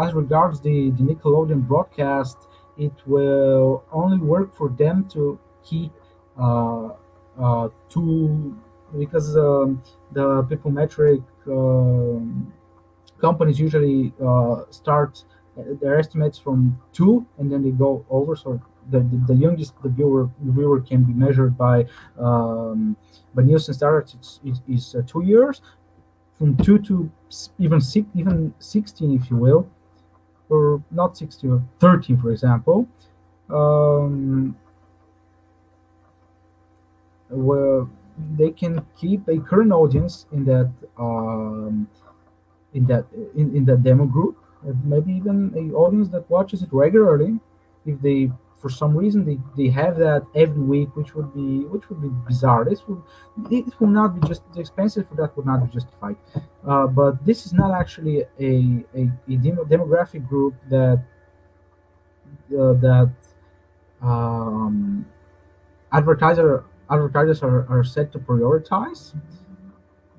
as regards the Nickelodeon broadcast, it will only work for them to keep uh, two, because the Pipometric companies usually start their estimates from two, and then they go over. So the youngest the viewer can be measured by Nielsen standards is 2 years, from two to even 16, if you will, or not 16, or 13, for example. Um, where they can keep a current audience in that demo group, maybe even a audience that watches it regularly. If they, for some reason, they have that every week, which would be bizarre. It will not be just the expenses for that would not be justified. But this is not actually a demographic group that um, advertisers are set to prioritize.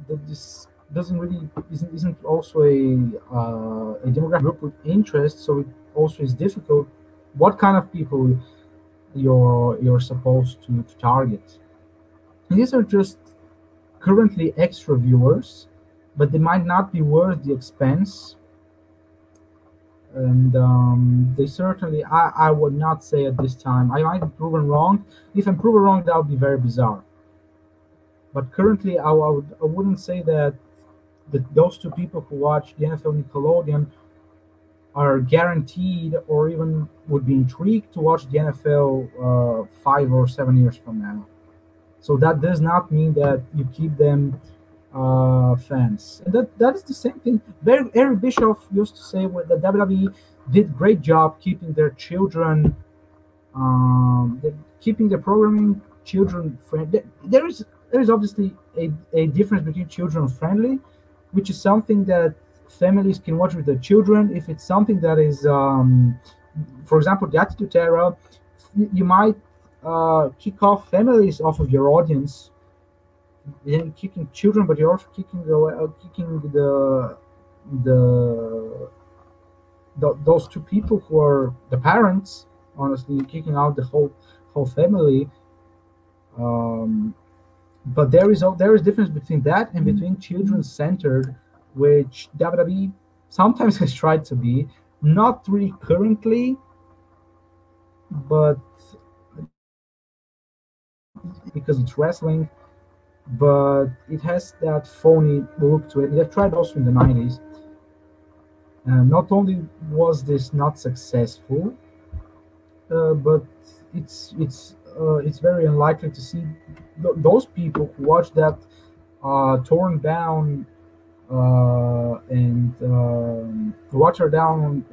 That this doesn't really isn't also a demographic group with interest, so it also is difficult what kind of people you're supposed to target. And these are just currently extra viewers, but they might not be worth the expense. And they certainly, I would not say at this time. I might be proven wrong. If I'm proven wrong, that would be very bizarre. But currently, I wouldn't say that those two people who watch the NFL Nickelodeon are guaranteed or even would be intrigued to watch the NFL 5 or 7 years from now. So that does not mean that you keep them fans. And that is the same thing. Eric Bischoff used to say the WWE did great job keeping their children, keeping the programming children friendly. There is obviously a difference between children friendly, which is something that families can watch with their children. If it's something that is, for example, the Attitude Era, you might kick off families off of your audience. You're kicking children, but you're also the, those two people who are the parents. Honestly, you're kicking out the whole family. Um, but there is difference between that and between children centered, which WWE sometimes has tried to be, not really currently, but because it's wrestling, but it has that phony look to it. They've tried also in the 90s. Not only was this not successful, but it's very unlikely to see those people who watch that torn down and watered down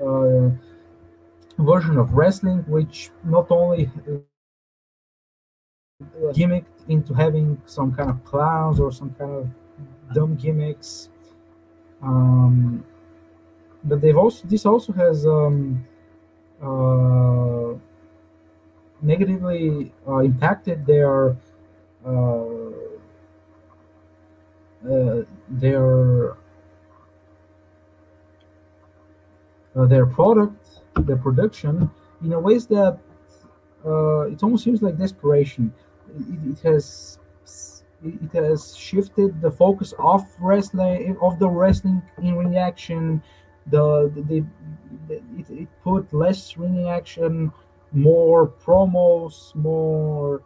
version of wrestling, which not only gimmicked into having some kind of clowns or some kind of dumb gimmicks. But this also has uh, negatively impacted uh, their their product, their production, in a ways that it almost seems like desperation. It has shifted the focus of the wrestling in ring action. It put less ring action, more promos, more.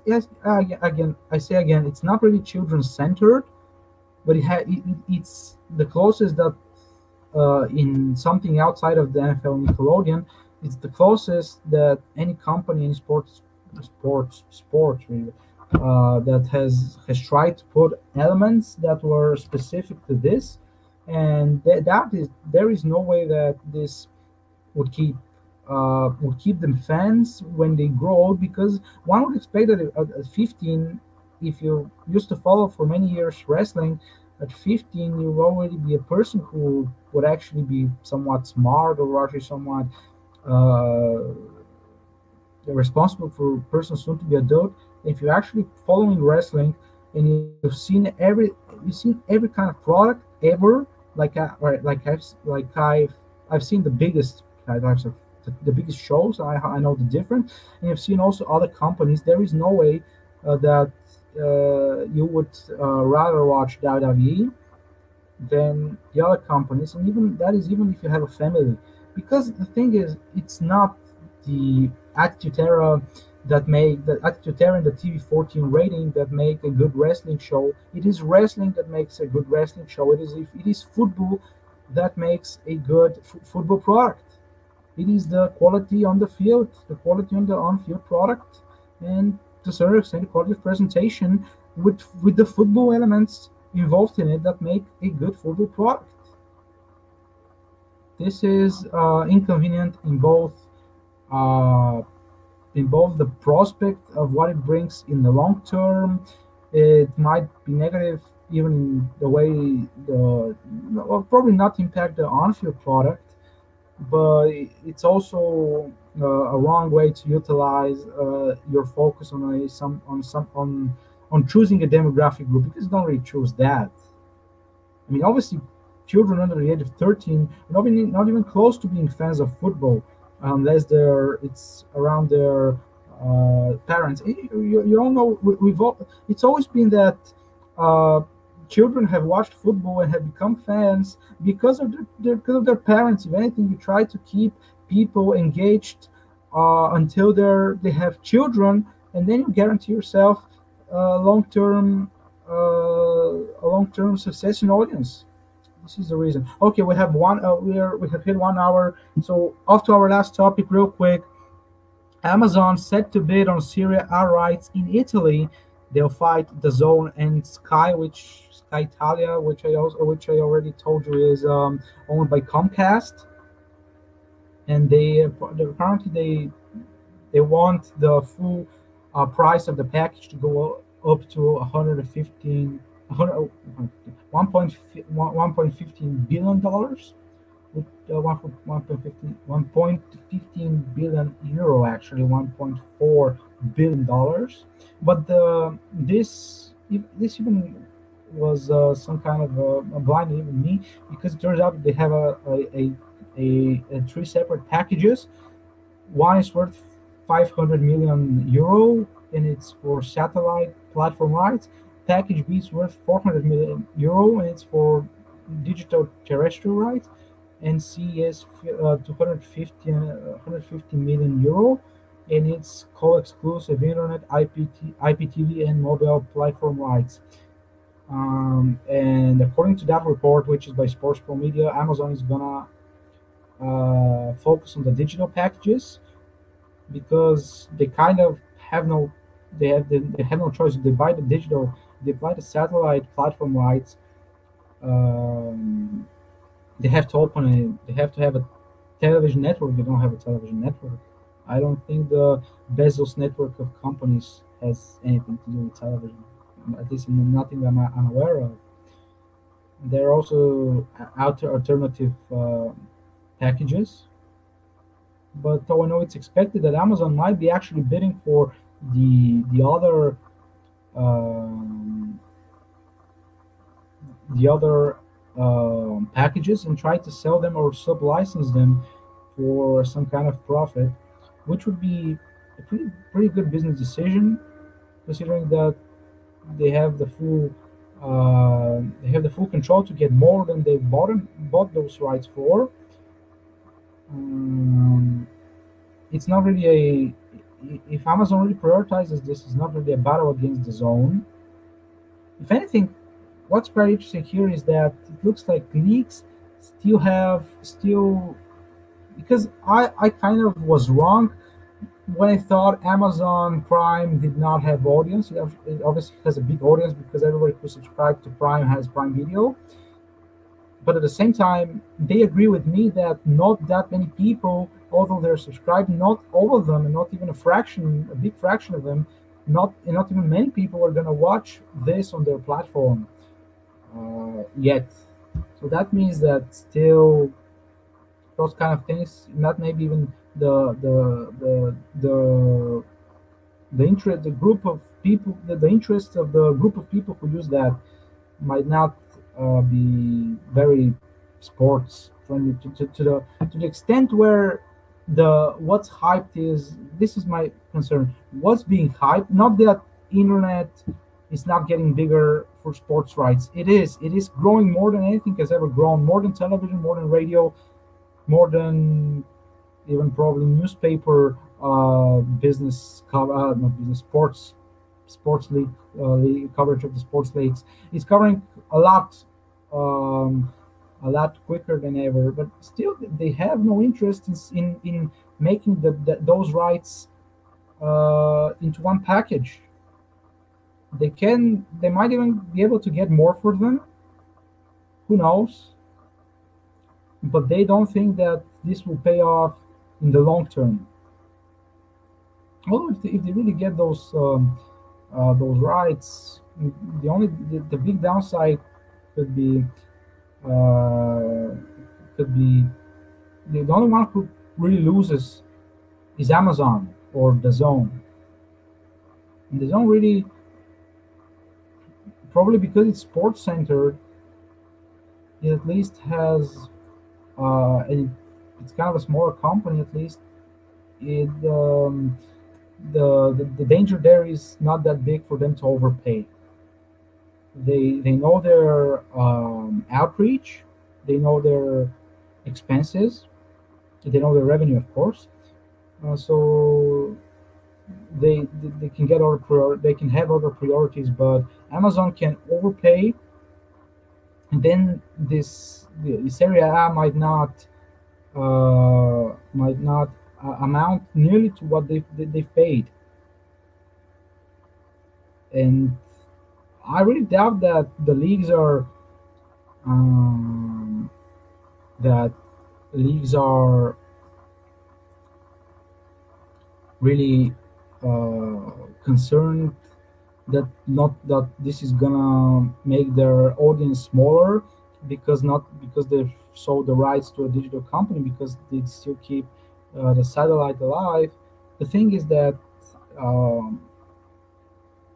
Yes, again, I say again, it's not really children centered, but it's the closest that in something outside of the NFL Nickelodeon, it's the closest that any company in sports really, that has tried to put elements that were specific to this, and there is no way that this would keep them fans when they grow old, because one would expect that at 15, if you used to follow for many years wrestling, at 15 you will already be a person who would actually be somewhat smart or actually somewhat uh, responsible for a person soon to be adult. If you're actually following wrestling and you've seen every kind of product ever, I've seen the biggest types of the biggest shows. I know the difference, and I've seen also other companies. There is no way that you would rather watch WWE than the other companies, and even that is even if you have a family, because the thing is, it's not the Attitude Era the Attitude Era and the TV 14 rating that make a good wrestling show. It is wrestling that makes a good wrestling show. It is football that makes a good football product. It is the quality on the field, the quality on the on-field product, and to a certain extent, the quality of presentation with the football elements involved in it that make a good football product. This is inconvenient uh, in both the prospect of what it brings in the long term. It might be negative even in the way well, probably not impact the on-field product, but it's also a wrong way to utilize your focus on choosing a demographic group, because you don't really choose that. I mean, obviously, children under the age of 13 are not even close to being fans of football, unless it's around their parents. You all know it's always been that uh, children have watched football and have become fans because of because of their parents. If anything, you try to keep people engaged until they have children, and then you guarantee yourself long term a long term success in audience. This is the reason. Okay, we have we have hit 1 hour. So off to our last topic, real quick. Amazon set to bid on Serie A rights in Italy. They'll fight the Zone and Sky Italia, which I already told you is owned by Comcast, and apparently they want the full price of the package to go up to 115 100, 1.15 billion dollars with 1.15 billion euro, actually 1.4 billion dollars. But this even was some kind of a blind even me, because it turns out they have a three separate packages. One is worth 500 million euro, and it's for satellite platform rights. Package B is worth 400 million euro, and it's for digital terrestrial rights. And C is 150 million euro, and it's co-exclusive internet, IPTV, and mobile platform rights. And according to that report, which is by Sports Pro Media, Amazon is gonna focus on the digital packages, because they kind of have no they have no choice. If they buy the digital, they buy the satellite platform rights. Um, they have to open it. They have to have a television network. They don't have a television network. I don't think the Bezos network of companies has anything to do with television. At least nothing I'm aware of. There are also alternative packages, but though I know it's expected that Amazon might be actually bidding for the other um, packages and try to sell them or sub-license them for some kind of profit, which would be a pretty good business decision, considering that they have the full control to get more than they bought those rights for. Um, it's not really a if Amazon really prioritizes this, it's not really a battle against the zone. If anything, what's very interesting here is that it looks like leagues still, because I kind of was wrong when I thought Amazon Prime did not have audience. It obviously has a big audience because everybody who subscribed to Prime has Prime Video. But at the same time, they agree with me that not that many people, although they're subscribed, not all of them, and not even a big fraction of them, not even many people are gonna watch this on their platform yet. So that means that still those kind of things, not maybe even the interest, the group of people, the interest of the group of people who use that might not be very sports friendly to the extent where the what's hyped is, this is my concern, what's being hyped, not that internet is not getting bigger for sports rights. It is growing more than anything has ever grown, more than television, more than radio, more than even probably newspaper business cover, not business, sports league, coverage of the sports leagues. It's covering a lot, um, a lot quicker than ever. But still, they have no interest in making those rights into one package. They might even be able to get more for them. Who knows? But they don't think that this will pay off in the long term. Although if they really get those rights, the big downside could be uh, could be the only one who really loses is Amazon or the Zone. And the Zone really, probably because it's sports centered, it at least has it's kind of a smaller company. At least it The danger there is not that big for them to overpay. They know their outreach, they know their expenses, they know their revenue, of course. So they can get other they can have other priorities, but Amazon can overpay, and then this area might not amount nearly to what they've paid, and I really doubt that the um, that leagues are really concerned that this is gonna make their audience smaller, because they've sold the rights to a digital company, because they still keep the satellite alive. The thing is that um,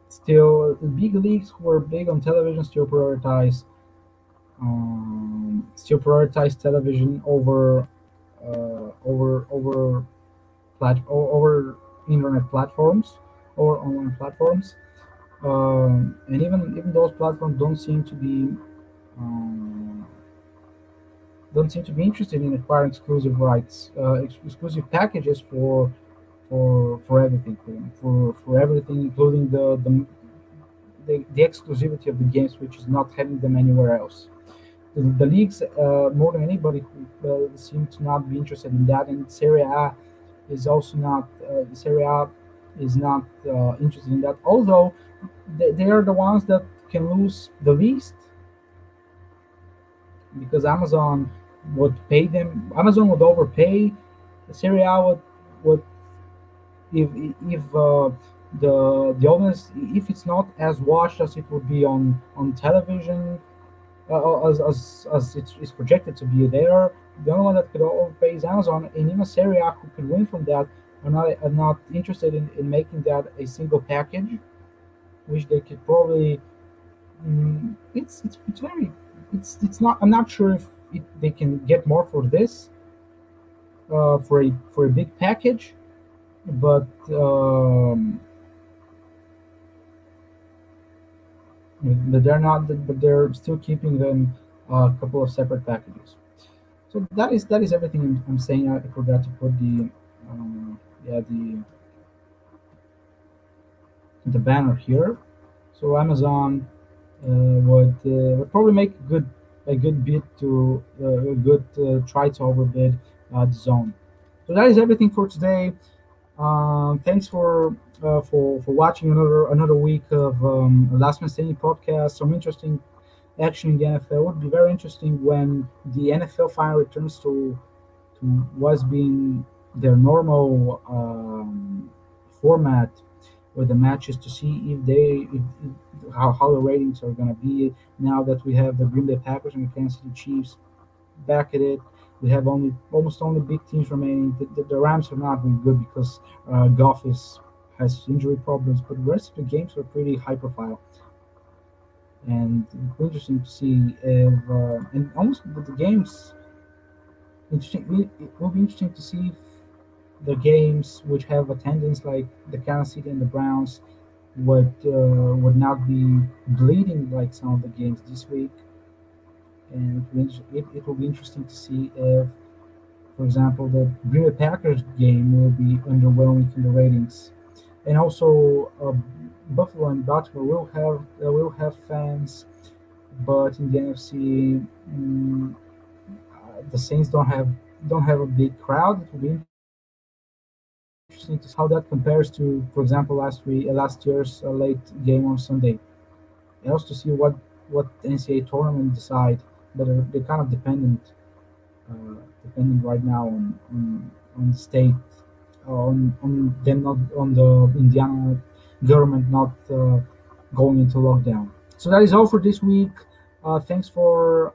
still the big leagues who are big on television still prioritize television over over internet platforms or online platforms. And even those platforms um, don't seem to be interested in acquiring exclusive rights, exclusive packages for everything, for everything, including the exclusivity of the games, which is not having them anywhere else. The leagues, more than anybody, seem to not be interested in that, and Serie A is also not. Serie A is not interested in that, although they are the ones that can lose the least, because Amazon would pay them. Amazon would overpay. Serie A would if the audience, if it's not as watched as it would be on television, as it's projected to be there. The only one that could overpay is Amazon, and even Serie A, who could win from that, are not interested in making that a single package, which they could probably. It's very it's not. I'm not sure if they can get more for this, for a big package, but they're not. But they're still keeping them a couple of separate packages. So that is everything I'm saying. I forgot to put yeah the banner here. So Amazon would probably make a good bid to a good try to overbid the zone. So that is everything for today. Thanks for watching another week of Last Man Standing podcast. Some interesting action in the NFL. It would be very interesting when the NFL finally returns to what's being their normal format with the matches, to see how the ratings are going to be now that we have the Green Bay Packers and the Kansas City Chiefs back at it. We have almost only big teams remaining. The Rams are not really good because Goff has injury problems, but the rest of the games are pretty high profile, and it'll be interesting to see if and almost the games. Interesting. It will be interesting to see if the games which have attendance, like the Kansas City and the Browns, would not be bleeding like some of the games this week. And it will be interesting to see if, for example, the Green Bay Packers game will be underwhelming in the ratings, and also Buffalo and Baltimore will have fans, but in the NFC, the Saints don't have a big crowd. It will be interesting to see how that compares to, for example, last year's late game on Sunday, and also to see what NCAA tournament decide. But they're kind of dependent right now on the state, on them, not on the Indiana government not going into lockdown. So that is all for this week. Thanks for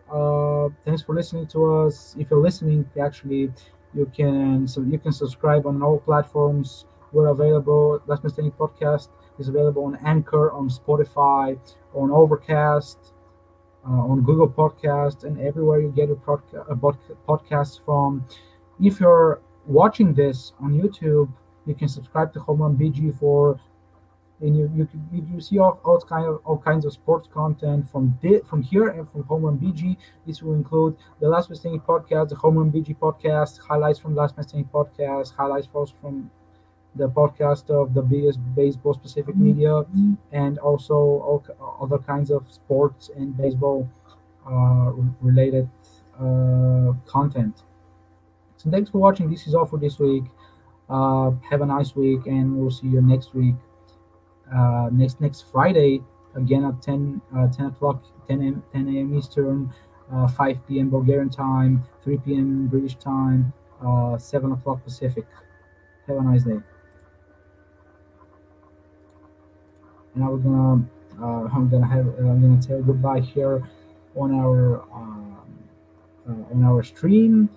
listening to us. If you're listening, actually, you can subscribe on all platforms. We're available. Last Mistake Podcast is available on Anchor, on Spotify, on Overcast, on Google Podcast, and everywhere you get your podcasts from. If you're watching this on YouTube, You can subscribe to Home Run BG for, and you see all kinds of sports content from here and from Home Run BG. This will include the Last Man Standing podcast, the Home Run BG podcast, highlights from Last Man Standing podcast, highlights from the podcast of the biggest baseball specific media, and also other kinds of sports and baseball related content. So thanks for watching. This is all for this week. Have a nice week, and we'll see you next week. Next Friday again at 10 o'clock, 10 a.m. Eastern, 5 p.m. Bulgarian time, 3 p.m. British time, 7 o'clock Pacific. Have a nice day. And I'm gonna tell goodbye here on our stream.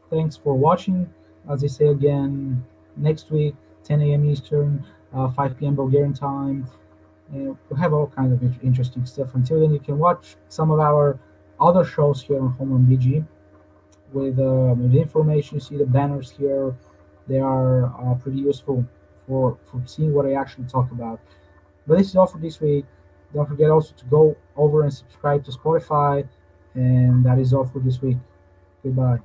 Thanks for watching. As I say again, next week, 10 a.m. Eastern, 5 p.m. Bulgarian time. We'll have all kinds of interesting stuff. Until then, you can watch some of our other shows here on Home Run BG with the information. You see the banners here. They are pretty useful for seeing what I actually talk about. But this is all for this week. Don't forget also to go over and subscribe to Spotify. And that is all for this week. Goodbye.